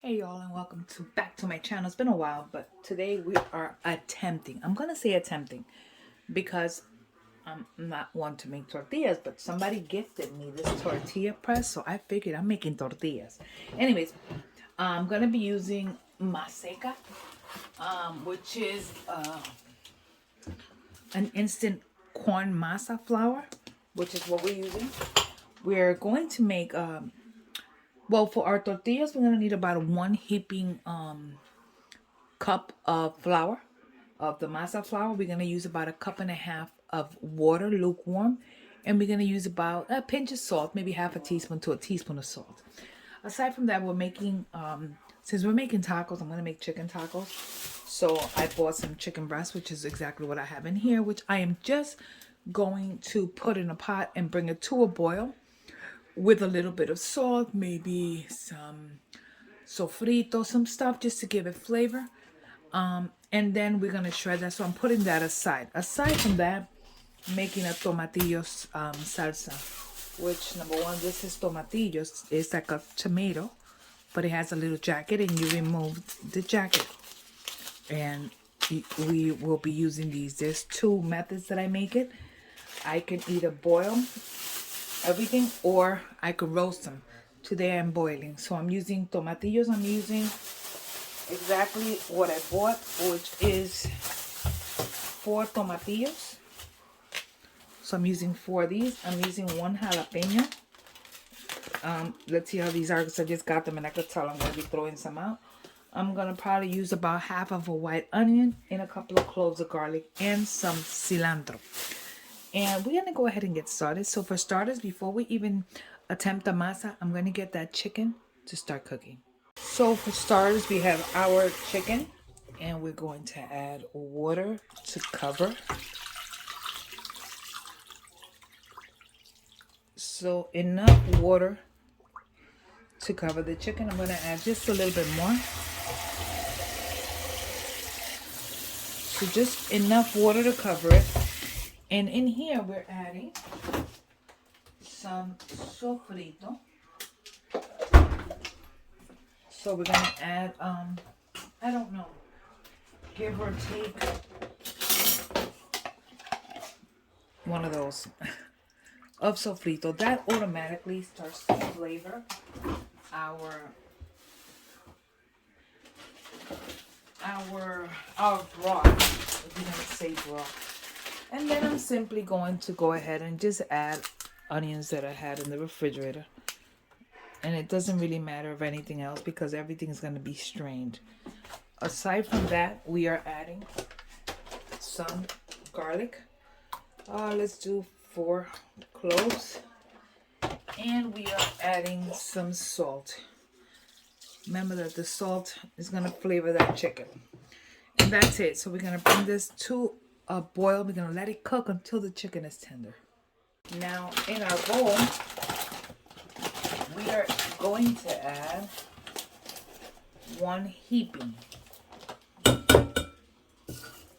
Hey y'all, and welcome to back to my channel. It's been a while, but today we are attempting. I'm gonna say attempting because I'm not one to make tortillas, but somebody gifted me this tortilla press, so I figured I'm making tortillas. Anyways, I'm gonna be using Masa, which is an instant corn masa flour, which is what we're using. We're going to make well, for our tortillas, we're gonna need about one heaping cup of flour, of the masa flour. We're going to use about a cup and a half of water, lukewarm, and we're going to use about a pinch of salt, maybe half a teaspoon to a teaspoon of salt. Aside from that, we're making since we're making tacos, I'm going to make chicken tacos. So I bought some chicken breast, which is exactly what I have in here, which I am just going to put in a pot and bring it to a boil with a little bit of salt, maybe some sofrito, some stuff just to give it flavor. And then we're gonna shred that. So I'm putting that aside. Aside from that, making a tomatillos salsa, which number one, this is tomatillos. It's like a tomato, but it has a little jacket, and you remove the jacket. And we will be using these. There's two methods that I make it. I can either boil everything or I could roast them. Today I'm boiling. So I'm using tomatillos. I'm using exactly what I bought, which is 4 tomatillos. So I'm using 4 of these. I'm using 1 jalapeno. Let's see how these are, because I just got them and I could tell I'm going to be throwing some out. I'm going to probably use about half of a white onion and a couple of cloves of garlic and some cilantro. And we're going to go ahead and get started. So for starters, before we even attempt the masa, I'm going to get that chicken to start cooking. So for starters, we have our chicken, and we're going to add water to cover. So enough water to cover the chicken. I'm going to add just a little bit more. So just enough water to cover it. And in here, we're adding some sofrito. So we're going to add, I don't know, give or take one of those of sofrito. That automatically starts to flavor our broth, if you're going to say broth. And then I'm simply going to go ahead and just add onions that I had in the refrigerator. And it doesn't really matter of anything else because everything is going to be strained. Aside from that, we are adding some garlic. Let's do 4 cloves. And we are adding some salt. Remember that the salt is going to flavor that chicken. And that's it. So we're going to bring this to a boil. We're going to let it cook until the chicken is tender. Now in our bowl, we are going to add 1 heaping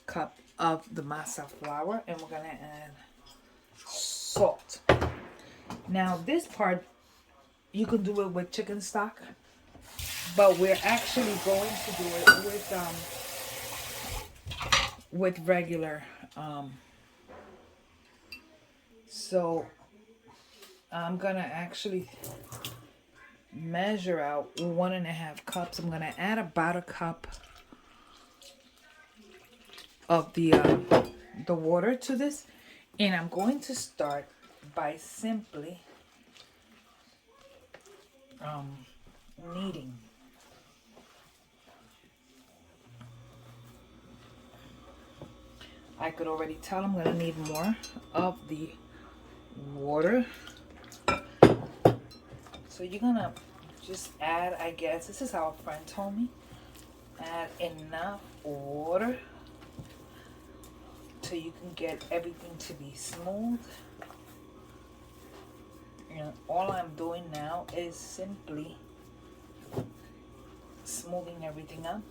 cup of the masa flour, and we're going to add salt. Now this part, you can do it with chicken stock, but we're actually going to do it with regular. So I'm gonna actually measure out 1.5 cups. I'm gonna add about a cup of the water to this, and I'm going to start by simply kneading. I could already tell I'm gonna need more of the water. So you're gonna just add, I guess, this is how a friend told me, add enough water so you can get everything to be smooth. And all I'm doing now is simply smoothing everything up.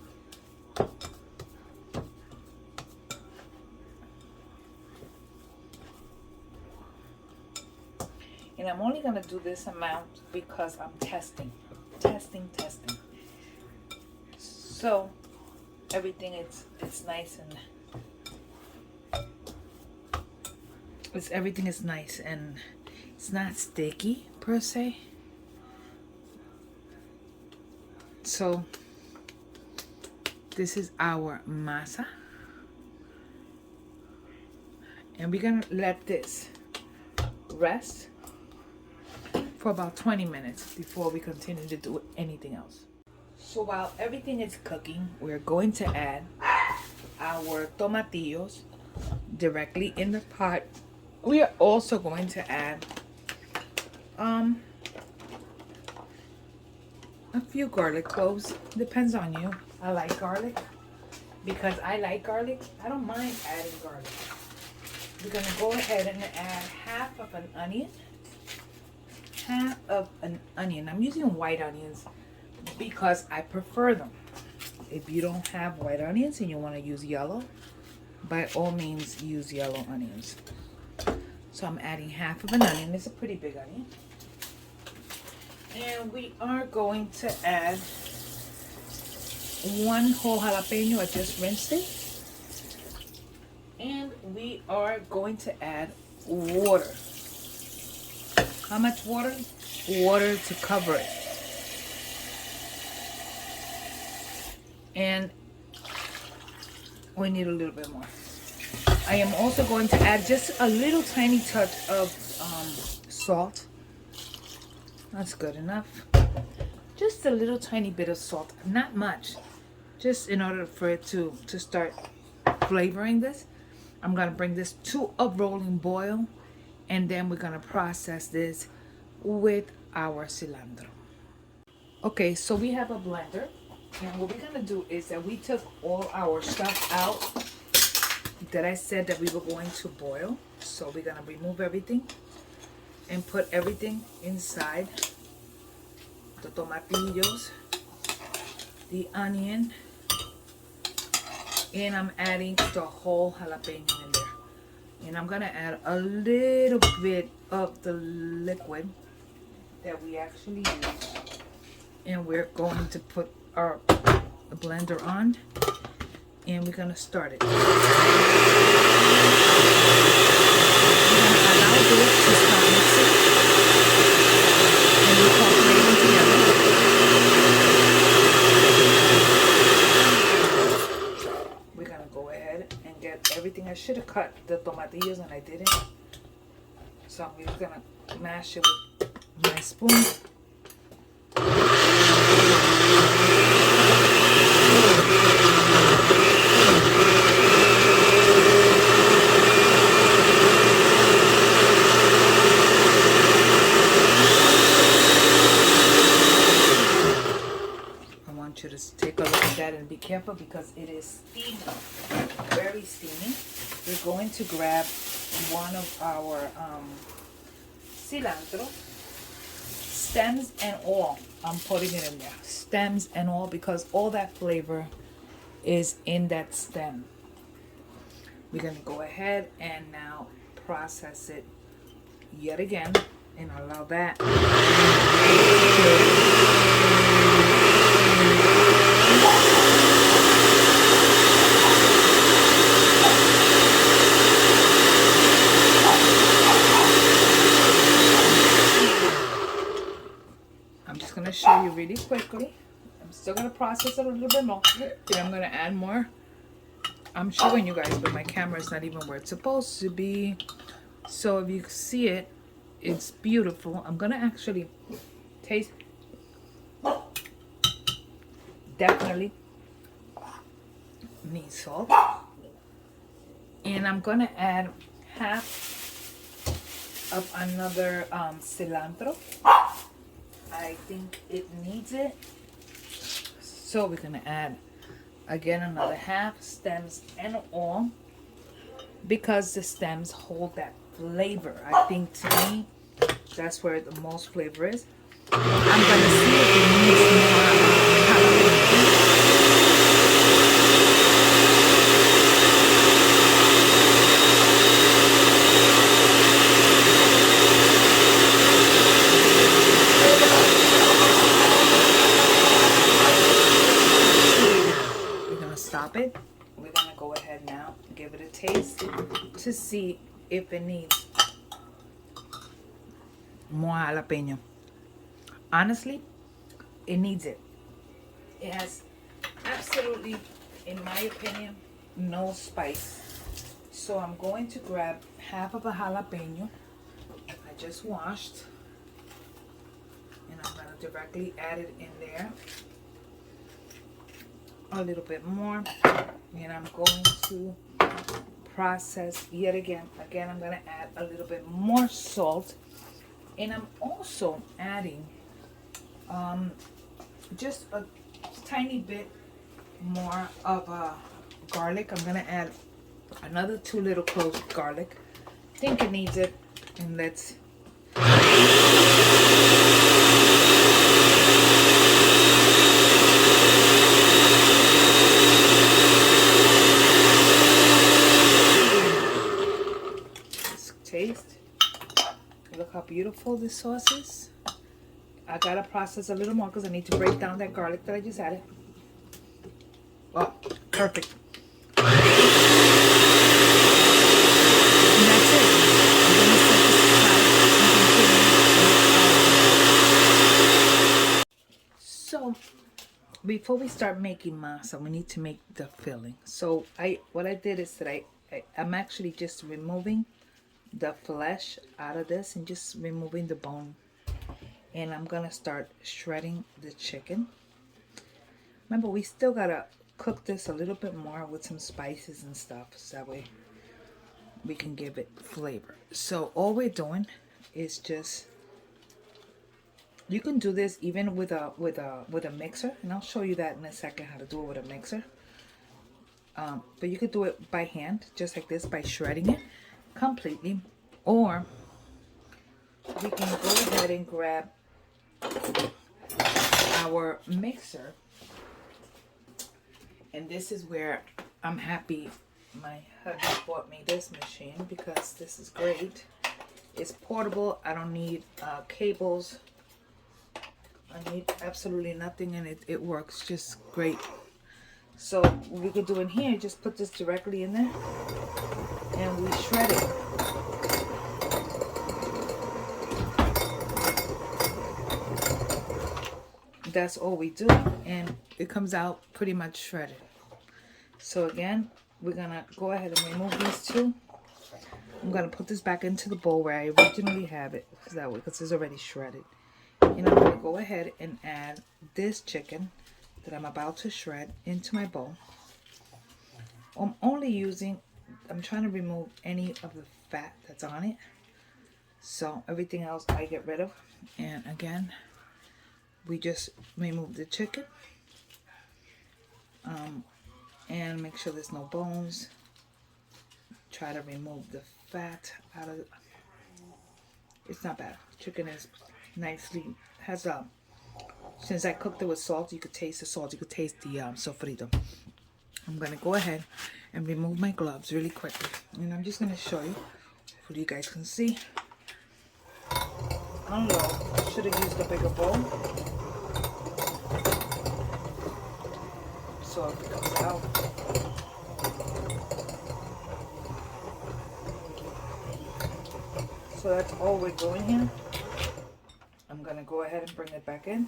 And I'm only going to do this amount because I'm testing. So everything it's nice and everything is nice and it's not sticky per se. So this is our masa, and we're gonna let this rest for about 20 minutes before we continue to do anything else. So while everything is cooking, we're going to add our tomatillos directly in the pot. We are also going to add a few garlic cloves. Depends on you. I like garlic. Because I like garlic, I don't mind adding garlic. We're going to go ahead and add half of an onion. Half of an onion. I'm using white onions because I prefer them. If you don't have white onions and you want to use yellow, by all means use yellow onions. So I'm adding half of an onion. It's a pretty big onion. And we are going to add one whole jalapeno. I just rinsed it. And we are going to add water. How much water? Water to cover it. And we need a little bit more. I am also going to add just a little tiny touch of salt. That's good enough. Just a little tiny bit of salt. Not much. Just in order for it to start flavoring this. I'm going to bring this to a rolling boil. And then we're going to process this with our cilantro. Okay, so we have a blender. And what we're going to do is that we took all our stuff out that I said that we were going to boil. So we're going to remove everything and put everything inside. The tomatillos, the onion, and I'm adding the whole jalapeno in there. And I'm going to add a little bit of the liquid that we actually use. And we're going to put our blender on. And we're going to start it. We're going to allow this to start mixing. And we'll incorporate them together. We're going to go ahead and get everything. I should have cut the tomatillos and I didn't. So I'm just going to mash it with my spoon. You to take a look at that and be careful because it is steamy, very steamy. We're going to grab one of our cilantro, stems and all. I'm putting it in there, stems and all, because all that flavor is in that stem. We're going to go ahead and now process it yet again and allow that. I'm just going to show you really quickly. I'm still going to process it a little bit more. Then I'm going to add more. I'm showing you guys, but my camera is not even where it's supposed to be. So if you see it, it's beautiful. I'm going to actually taste. Definitely need salt. And I'm going to add half of another cilantro. I think it needs it. So we're going to add again another half, stems and all, because the stems hold that flavor. I think to me that's where the most flavor is. I'm going to see if it needs more jalapeno. give it a taste to see if it needs more jalapeno. Honestly, it needs it. It has absolutely, in my opinion, no spice. So I'm going to grab half of a jalapeno I just washed, and I'm going to directly add it in there. A little bit more, and I'm going to process yet again. I'm going to add a little bit more salt, and I'm also adding just a tiny bit more of garlic. I'm going to add another 2 little cloves of garlic. I think it needs it, and let's taste. Look how beautiful this sauce is. I gotta process a little more because I need to break down that garlic that I just added. Oh, perfect. And that's it. I'm gonna set this aside and continue. So, before we start making masa, we need to make the filling. So, what I did is that I'm actually just removing the flesh out of this and just removing the bone, and I'm gonna start shredding the chicken. Remember, we still gotta cook this a little bit more with some spices and stuff, so that way we can give it flavor. So all we're doing is just, you can do this even with a mixer, and I'll show you that in a second how to do it with a mixer. But you could do it by hand, just like this, by shredding it completely, or we can go ahead and grab our mixer. And this is where I'm happy my husband bought me this machine, because this is great. It's portable. I don't need cables. I need absolutely nothing, and it works just great. So what we could do in here, just put this directly in there and we shred it. That's all we do, and it comes out pretty much shredded. So again, we're gonna go ahead and remove these two. I'm gonna put this back into the bowl where I originally have it, that way, because it's already shredded. And I'm gonna go ahead and add this chicken that I'm about to shred into my bowl. I'm trying to remove any of the fat that's on it. So everything else I get rid of. And again, we just remove the chicken. And make sure there's no bones. Try to remove the fat out of it. It's not bad. Chicken is nicely, since I cooked it with salt, you could taste the salt, you could taste the sofrito. I'm gonna go ahead and remove my gloves really quickly, and I'm just gonna show you so you guys can see. I don't know, I should have used a bigger bowl, so it comes out. So that's all we're doing here. I'm gonna go ahead and bring it back in.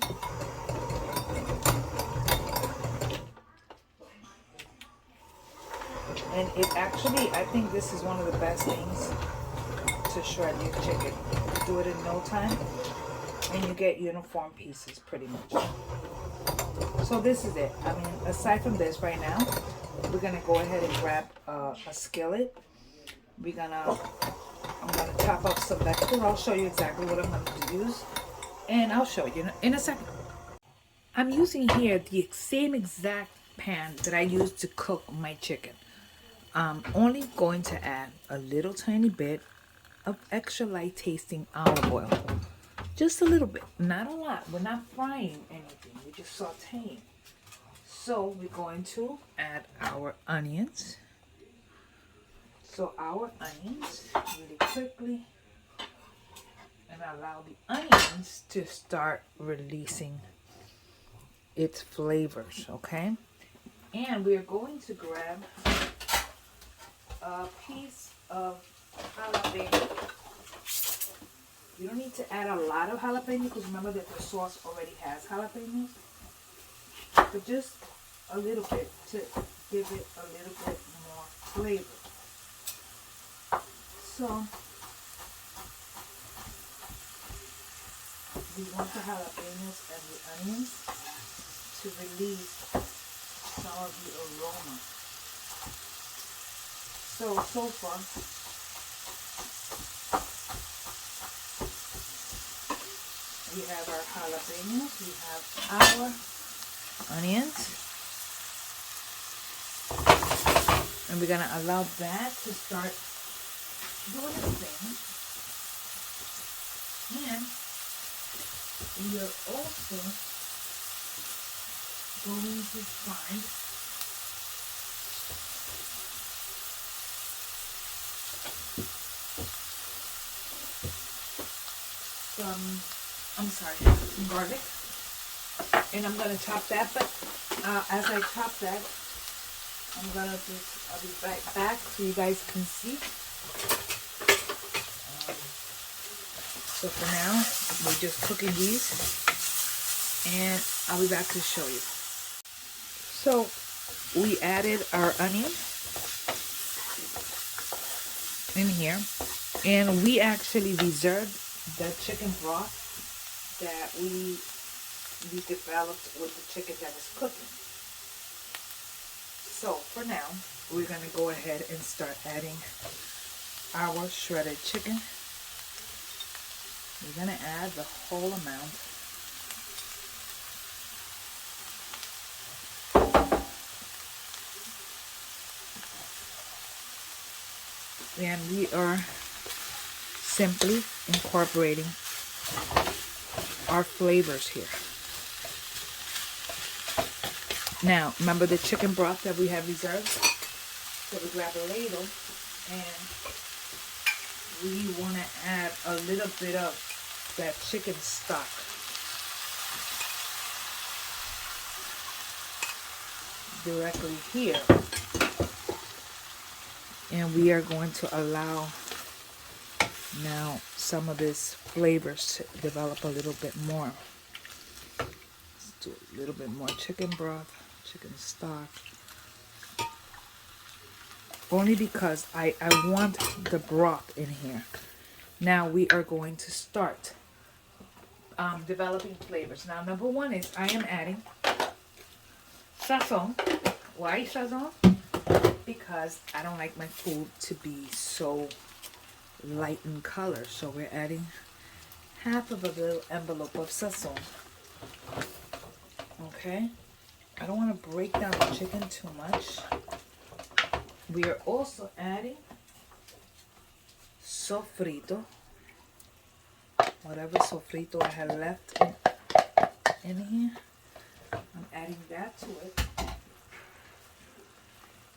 And it actually, I think this is one of the best things to shred your chicken. You do it in no time, and you get uniform pieces pretty much. So this is it. I mean, aside from this right now, we're gonna go ahead and grab a skillet. I'm gonna chop up some vegetables. I'll show you exactly what I'm gonna use, and I'll show you in a second. I'm using here the same exact pan that I used to cook my chicken. I'm only going to add a little tiny bit of extra light tasting olive oil. Just a little bit, not a lot. We're not frying anything, we're just sauteing. So we're going to add our onions. So our onions really quickly, and allow the onions to start releasing its flavors, okay? And we're going to grab a piece of jalapeno. You don't need to add a lot of jalapeno because remember that the sauce already has jalapenos. But just a little bit to give it a little bit more flavor. So we want the jalapenos and the onions to release some of the aroma. So far, we have our jalapenos, we have our onions, and we're going to allow that to start doing its thing. And we are also going to find some garlic, and I'm going to chop that, but as I chop that, I'll be right back so you guys can see. So for now, we're just cooking these, and I'll be back to show you. So we added our onion in here, and we actually reserved the chicken broth that we developed with the chicken that was cooking. So for now, we're going to go ahead and start adding our shredded chicken. We're going to add the whole amount. And we are simply incorporating our flavors here. Now, remember the chicken broth that we have reserved? So we grab a ladle and we want to add a little bit of that chicken stock. Directly here. And we are going to allow now some of this flavors to develop a little bit more. Let's do a little bit more chicken broth, chicken stock. Only because I want the broth in here. Now we are going to start developing flavors. Now number one is I am adding sazon. Why sazon? Because I don't like my food to be so light in color. So we're adding half of a little envelope of sazon. Okay? I don't want to break down the chicken too much. We are also adding sofrito. Whatever sofrito I have left in here, I'm adding that to it.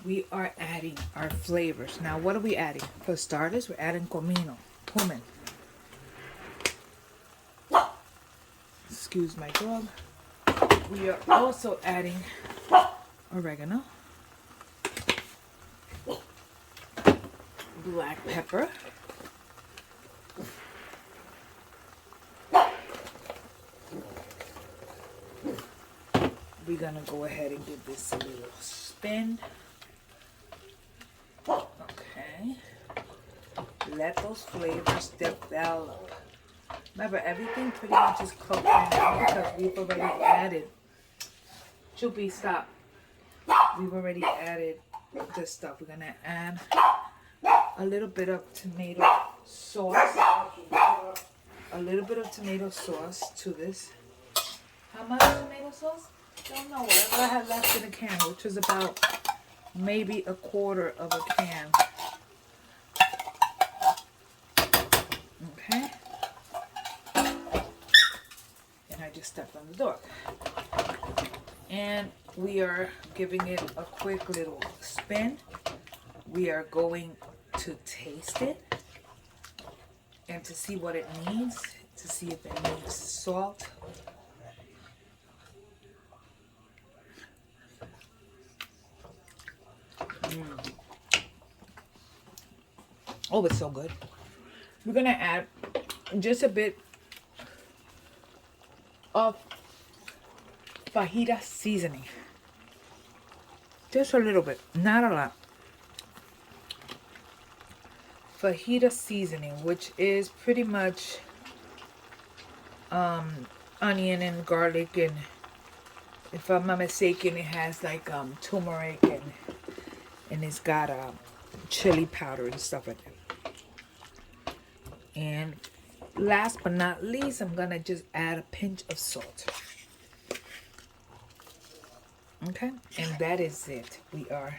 We are adding our flavors. Now, what are we adding? For starters, we're adding cumin. Excuse my dog. We are also adding oregano, black pepper, we're gonna go ahead and give this a little spin. Okay, let those flavors develop. Remember, everything pretty much is cooked right now because we've already added. Chupi, stop. We've already added this stuff. We're gonna add a little bit of tomato sauce. A little bit of tomato sauce to this. How much tomato sauce? Don't know. Whatever I had left in the can, which was about maybe a quarter of a can. Okay. And I just stepped on the door. And we are giving it a quick little spin. We are going to taste it and to see what it needs, to see if it needs salt. Oh, it's so good. We're gonna add just a bit of fajita seasoning. Just a little bit, not a lot. Fajita seasoning, which is pretty much onion and garlic, and if I'm not mistaken, it has like turmeric, and it's got chili powder and stuff like that. And last but not least, I'm gonna just add a pinch of salt. Okay, and that is it. We are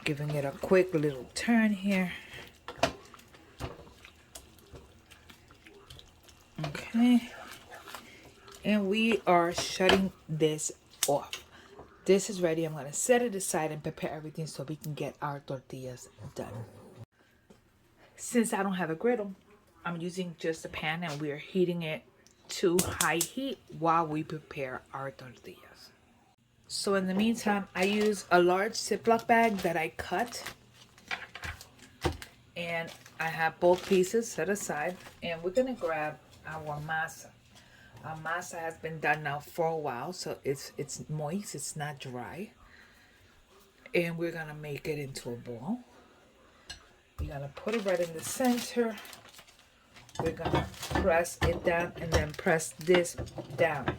giving it a quick little turn here. Okay, and we are shutting this off. This is ready. I'm going to set it aside and prepare everything so we can get our tortillas done. Since I don't have a griddle, I'm using just a pan, and we're heating it to high heat while we prepare our tortillas. So in the meantime, I use a large Ziploc bag that I cut, and I have both pieces set aside, and we're going to grab our masa. Our masa has been done now for a while, so it's moist, it's not dry. And we're gonna make it into a ball. We're gonna put it right in the center. We're gonna press it down and then press this down.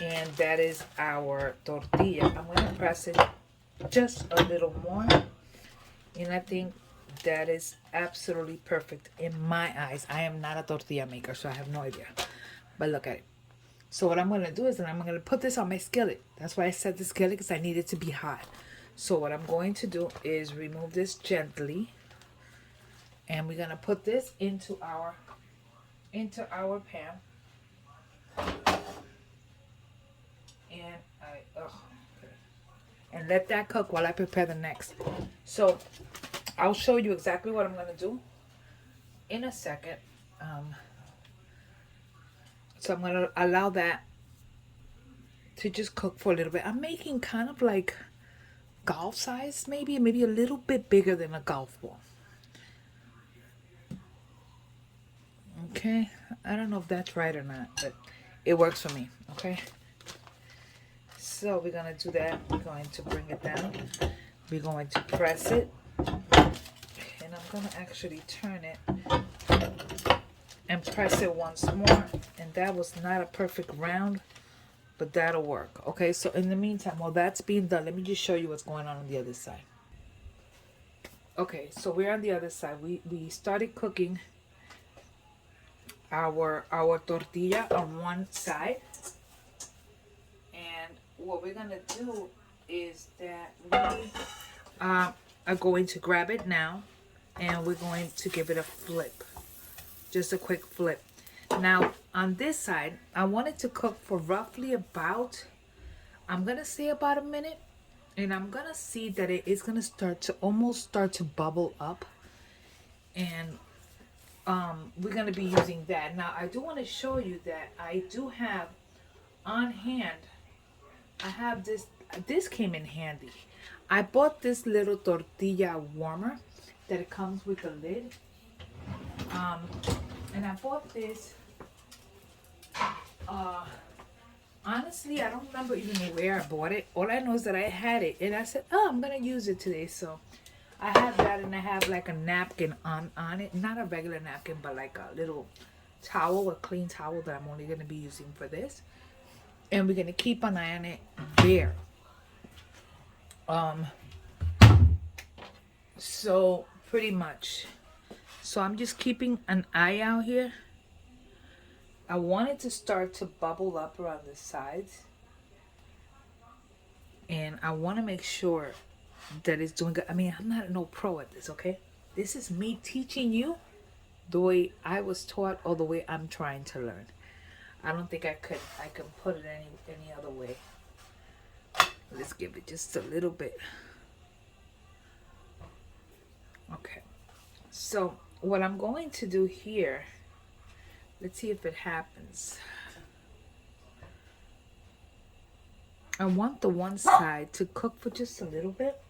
And that is our tortilla. I'm gonna press it just a little more. And I think that is absolutely perfect in my eyes. I am not a tortilla maker, so I have no idea. But look at it. So what I'm going to do is that I'm going to put this on my skillet. That's why I set the skillet, because I need it to be hot. So what I'm going to do is remove this gently. And we're going to put this into our pan. And let that cook while I prepare the next. So I'll show you exactly what I'm going to do in a second. So I'm going to allow that to just cook for a little bit. I'm making kind of like golf size, maybe a little bit bigger than a golf ball. Okay, I don't know if that's right or not, but it works for me. Okay, so we're gonna do that. We're going to bring it down. We're going to press it, and I'm gonna actually turn it and press it once more. And that was not a perfect round, but that'll work. Okay, so in the meantime, while that's being done, let me just show you what's going on the other side. Okay, so we're on the other side. We started cooking our tortilla on one side, and what we're gonna do is that we are going to grab it now, and we're going to give it a flip, just a quick flip. Now on this side, I want it to cook for roughly about, I'm gonna say about a minute, and I'm gonna see that it is gonna start to bubble up, and we're gonna be using that. Now I do want to show you that I do have on hand, I have this came in handy. I bought this little tortilla warmer that it comes with a lid, and I bought this honestly, I don't remember even where I bought it. All I know is that I had it, and I said, oh, I'm gonna use it today. So I have that, and I have like a napkin on it. Not a regular napkin, but like a little towel, a clean towel that I'm only going to be using for this. And we're going to keep an eye on it there. So pretty much. So I'm just keeping an eye out here. I want it to start to bubble up around the sides. And I want to make sure that it's doing good. I mean, I'm not no pro at this, okay? This is me teaching you the way I was taught or the way I'm trying to learn. I don't think I can put it any other way. Let's give it just a little bit. Okay. So what I'm going to do here, let's see if it happens. I want the one side to cook for just a little bit.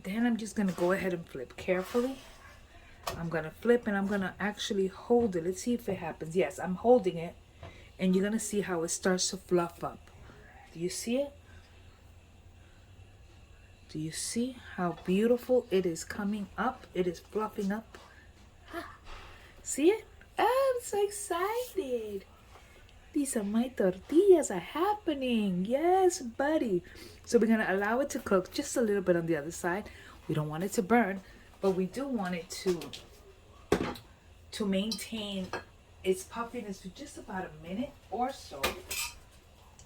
then I'm just gonna go ahead and flip carefully. I'm gonna flip and I'm gonna actually hold it. Let's see if it happens. Yes, I'm holding it, and you're gonna see how it starts to fluff up. Do you see it? Do you see how beautiful it is coming up? It is fluffing up. See it? Oh, I'm so excited. These are my tortillas are happening. Yes, buddy. So we're going to allow it to cook just a little bit on the other side. We don't want it to burn, but we do want it to maintain its puffiness for just about a minute or so.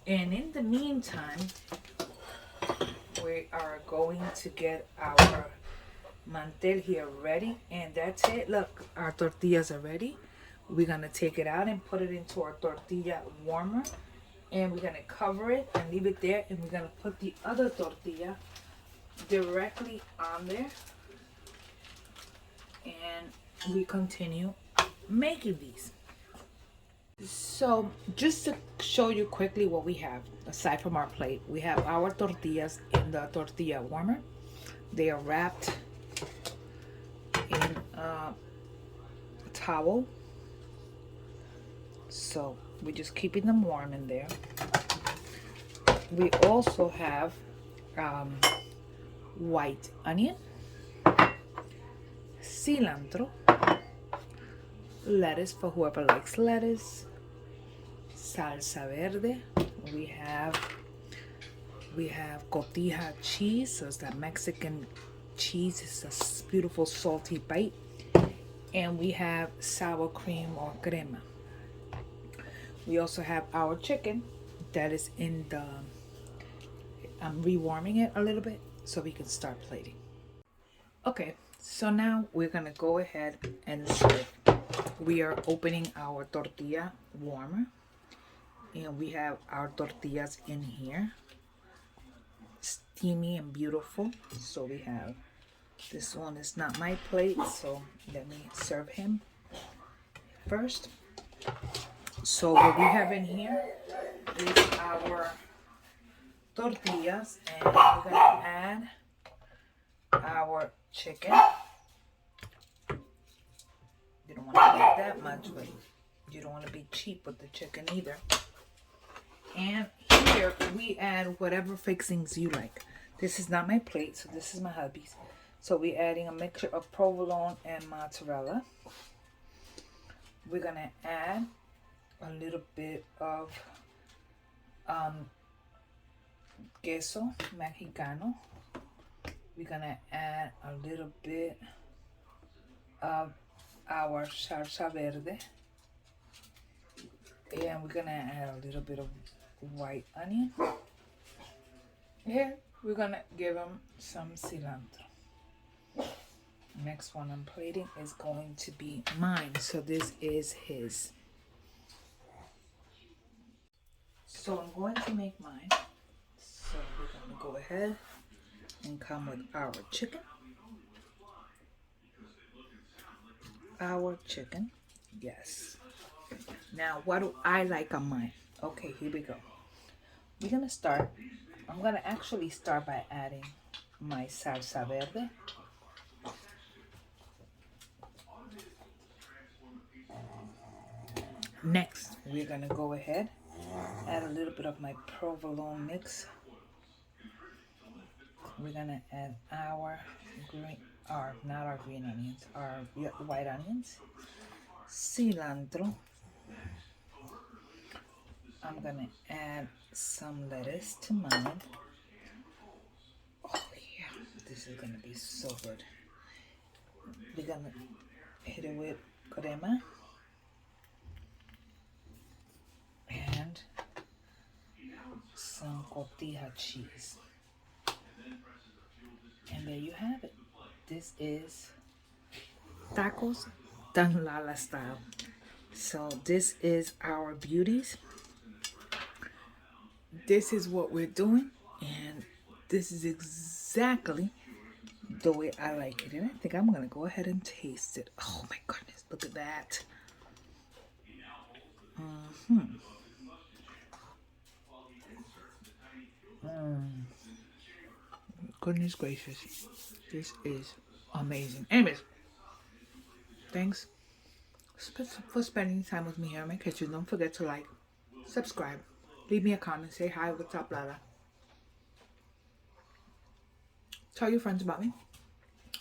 And in the meantime, we are going to get our mantel here ready, and that's it. Look, our tortillas are ready. We're gonna take it out and put it into our tortilla warmer, and we're gonna cover it and leave it there, and we're gonna put the other tortilla directly on there, and we continue making these. So just to show you quickly what we have aside from our plate, we have our tortillas in the tortilla warmer. They are wrapped in a towel, so we're just keeping them warm in there. We also have white onion, cilantro, lettuce for whoever likes lettuce, salsa verde. We have cotija cheese, so it's that Mexican cheese. It's a beautiful salty bite. And we have sour cream or crema. We also have our chicken that is in the, I'm rewarming it a little bit so we can start plating. Okay, so now we're gonna go ahead and serve. We are opening our tortilla warmer, and we have our tortillas in here, steamy and beautiful. So we have, this one is not my plate, so let me serve him first. So what we have in here is our tortillas, and we're gonna add our chicken. You don't want to add that much, but you don't want to be cheap with the chicken either. And here we add whatever fixings you like. This is not my plate, so this is my hubby's. So we're adding a mixture of provolone and mozzarella. We're gonna add a little bit of queso mexicano. We're gonna add a little bit of our salsa verde, and we're gonna add a little bit of white onion. Here we're gonna give them some cilantro. Next one I'm plating is going to be mine, so this is his. So I'm going to make mine. So we're gonna go ahead and come with our chicken. Our chicken, yes. Now what do I like on mine? Okay, here we go. We're gonna start. I'm gonna actually start by adding my salsa verde. Next, we're gonna go ahead, add a little bit of my provolone mix. We're gonna add our green, not our green onions, our white onions, cilantro. I'm gonna add some lettuce to mine. Oh yeah, this is gonna be so good. We're gonna hit it with crema and some cotija cheese. And there you have it. This is tacos Tan Lala style. So this is our beauties. This is what we're doing, and this is exactly the way I like it. And I think I'm gonna go ahead and taste it. Oh my goodness, look at that. Goodness gracious. This is amazing. Anyways, thanks for spending time with me here in my kitchen. Don't forget to like, subscribe, leave me a comment, say hi, what's up, blah blah. Tell your friends about me.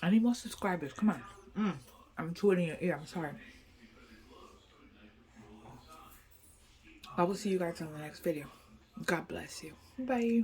I need more subscribers. Come on. I'm chewing in your ear. I'm sorry. I will see you guys on the next video. God bless you. Bye.